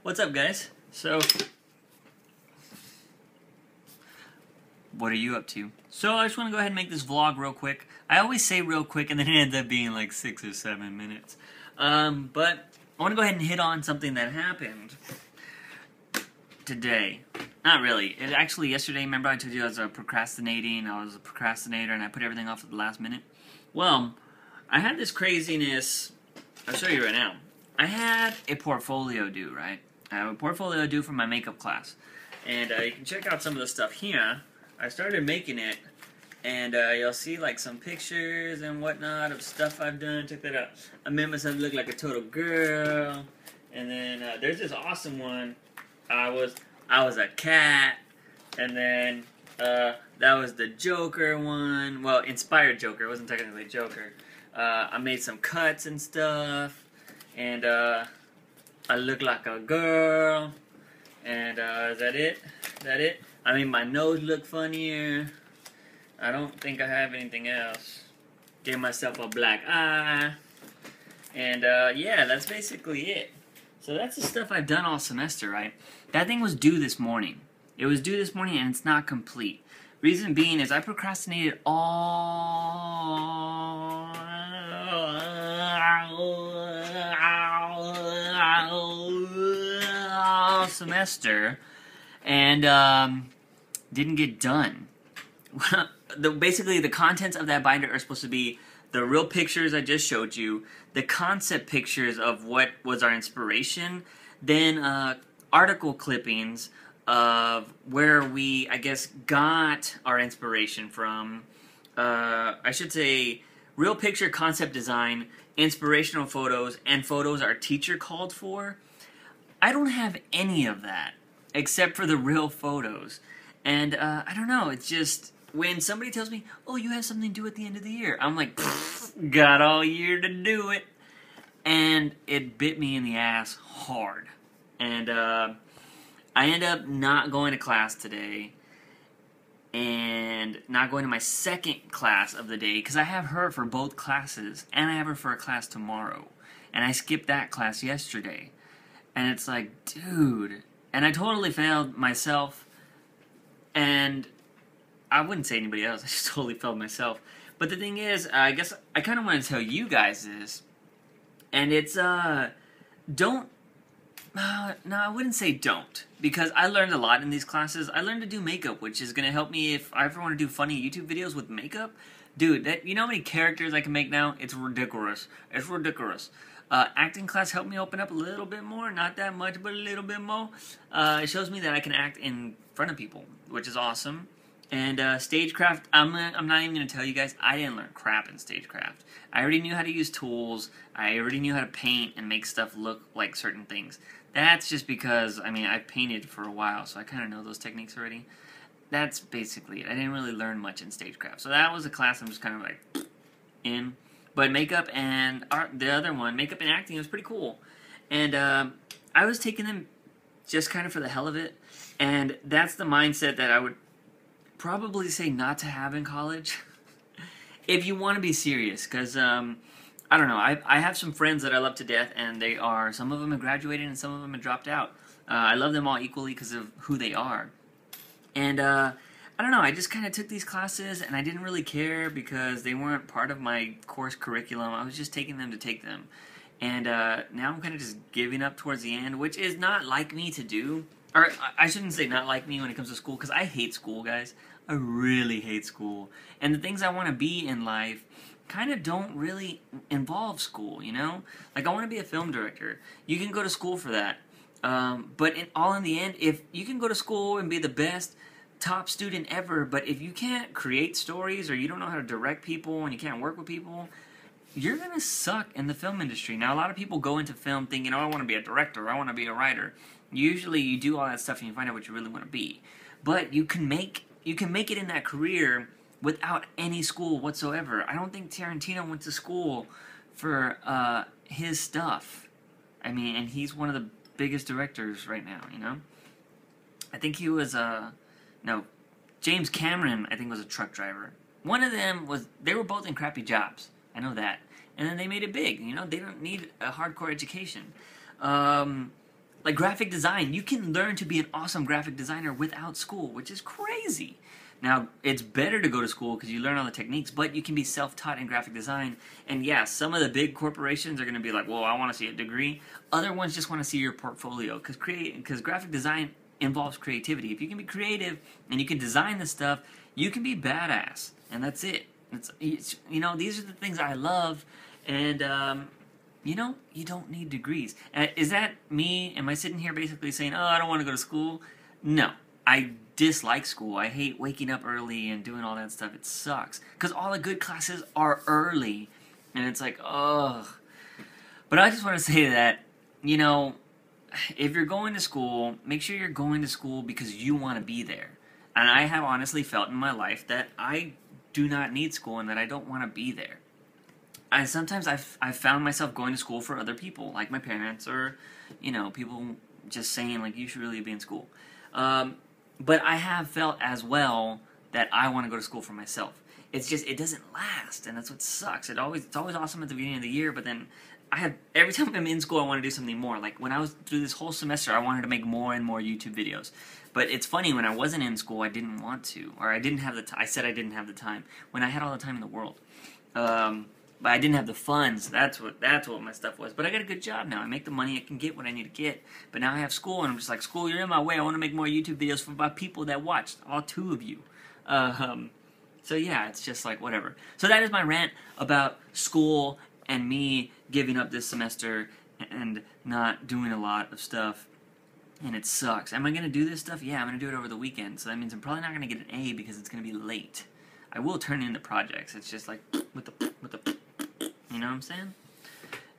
What's up, guys? So, what are you up to? So, I just want to go ahead and make this vlog real quick. I always say real quick, and then it ends up being like 6 or 7 minutes. But I want to go ahead and hit on something that happened today. Not really. It actually, yesterday, remember I told you I was procrastinating. I was a procrastinator, and I put everything off at the last minute. Well, I had this craziness. I'll show you right now. I had a portfolio due, right? I have a portfolio due for my makeup class. And you can check out some of the stuff here. I started making it, and you'll see like some pictures and whatnot of stuff I've done. Check that out. I made myself look like a total girl. And then there's this awesome one. I was a cat. And then that was the Joker one. Well, inspired Joker. It wasn't technically Joker. I made some cuts and stuff. And I look like a girl. And is that it? Is that it? I mean, my nose look funnier. I don't think I have anything else. Gave myself a black eye. And yeah, that's basically it. So that's the stuff I've done all semester, right? That thing was due this morning. It was due this morning and it's not complete. Reason being is I procrastinated all semester and didn't get done. Basically, the contents of that binder are supposed to be the real pictures I just showed you, the concept pictures of what was our inspiration, then article clippings of where we, I guess, got our inspiration from. I should say real picture concept design, inspirational photos, and photos our teacher called for. I don't have any of that except for the real photos. And I don't know, it's just when somebody tells me, oh, you have something due at the end of the year, I'm like, got all year to do it. And it bit me in the ass hard. And I end up not going to class today and not going to my second class of the day because I have her for both classes and I have her for a class tomorrow. And I skipped that class yesterday. And it's like, dude. And I totally failed myself. And I wouldn't say anybody else. I just totally failed myself. But the thing is, I guess I kind of want to tell you guys this. And it's, don't. No, I wouldn't say don't. Because I learned a lot in these classes. I learned to do makeup, which is going to help me if I ever want to do funny YouTube videos with makeup. Dude, you know how many characters I can make now? It's ridiculous. It's ridiculous. Acting class helped me open up a little bit more. Not that much, but a little bit more. It shows me that I can act in front of people, which is awesome. And stagecraft, I'm not even going to tell you guys, I didn't learn crap in stagecraft. I already knew how to use tools. I already knew how to paint and make stuff look like certain things. That's just because, I mean, I've painted for a while, so I kind of know those techniques already. That's basically it. I didn't really learn much in stagecraft. So that was a class I'm just kind of like in. But makeup and art, the other one, makeup and acting, was pretty cool. And I was taking them just kind of for the hell of it. And that's the mindset that I would probably say not to have in college. If you want to be serious. Because, I don't know, I have some friends that I love to death. And they are, some of them have graduated and some of them have dropped out. I love them all equally because of who they are. And, I don't know, I just kind of took these classes and I didn't really care because they weren't part of my course curriculum. I was just taking them to take them. And now I'm kind of just giving up towards the end, which is not like me to do. Or I shouldn't say not like me when it comes to school, because I hate school, guys. I really hate school. And the things I want to be in life kind of don't really involve school, you know? Like, I want to be a film director. You can go to school for that. But in the end, if you can go to school and be the best top student ever, but if you can't create stories or you don't know how to direct people and you can't work with people, you're going to suck in the film industry. Now, a lot of people go into film thinking, oh, I want to be a director, I want to be a writer. Usually you do all that stuff and you find out what you really want to be. But you can make it in that career without any school whatsoever. I don't think Tarantino went to school for his stuff. I mean, and he's one of the biggest directors right now, you know? I think he was no, James Cameron, I think, was a truck driver. One of them was, they were both in crappy jobs. I know that. And then they made it big, you know? They don't need a hardcore education. Like graphic design, you can learn to be an awesome graphic designer without school, which is crazy. Now, it's better to go to school because you learn all the techniques, but you can be self-taught in graphic design. And yeah, some of the big corporations are going to be like, well, I want to see a degree. Other ones just want to see your portfolio because graphic design involves creativity. If you can be creative and you can design the stuff, you can be badass. And that's it. It's you know, these are the things I love. And, you know, you don't need degrees. Is that me? Am I sitting here basically saying, oh, I don't want to go to school? No. I dislike school. I hate waking up early and doing all that stuff. It sucks. Because all the good classes are early. And it's like, ugh. But I just want to say that, you know, if you're going to school, make sure you're going to school because you want to be there. And I have honestly felt in my life that I do not need school and that I don't want to be there. Sometimes I've found myself going to school for other people, like my parents or, you know, people just saying, like, you should really be in school. But I have felt as well that I want to go to school for myself. It's just, it doesn't last, and that's what sucks. It's always awesome at the beginning of the year, but then every time I'm in school, I want to do something more. Like, when I was through this whole semester, I wanted to make more and more YouTube videos. But it's funny, when I wasn't in school, I didn't want to, or I didn't have the time. I said I didn't have the time, when I had all the time in the world. But I didn't have the funds. That's what my stuff was. But I got a good job now. I make the money. I can get what I need to get. But now I have school, and I'm just like, school, you're in my way. I want to make more YouTube videos for my people that watched. All 2 of you. So yeah, it's just like, whatever. So that is my rant about school and me giving up this semester and not doing a lot of stuff. And it sucks. Am I going to do this stuff? Yeah, I'm going to do it over the weekend. So that means I'm probably not going to get an A because it's going to be late. I will turn in the projects. It's just like, with the you know what I'm saying?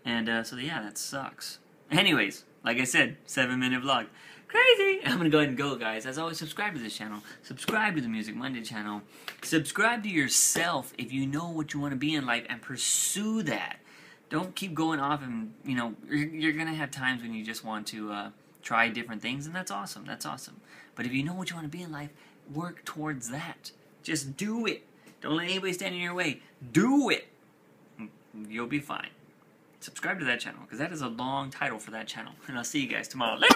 And, so yeah, that sucks. Anyways, like I said, 7-minute vlog. Crazy! I'm gonna go ahead and go, guys. As always, subscribe to this channel. Subscribe to the Music Monday channel. Subscribe to yourself if you know what you want to be in life and pursue that. Don't keep going off and, you know, you're gonna have times when you just want to, try different things, and that's awesome. That's awesome. But if you know what you want to be in life, work towards that. Just do it. Don't let anybody stand in your way. Do it. You'll be fine. Subscribe to that channel, because that is a long title for that channel. And I'll see you guys tomorrow. Later.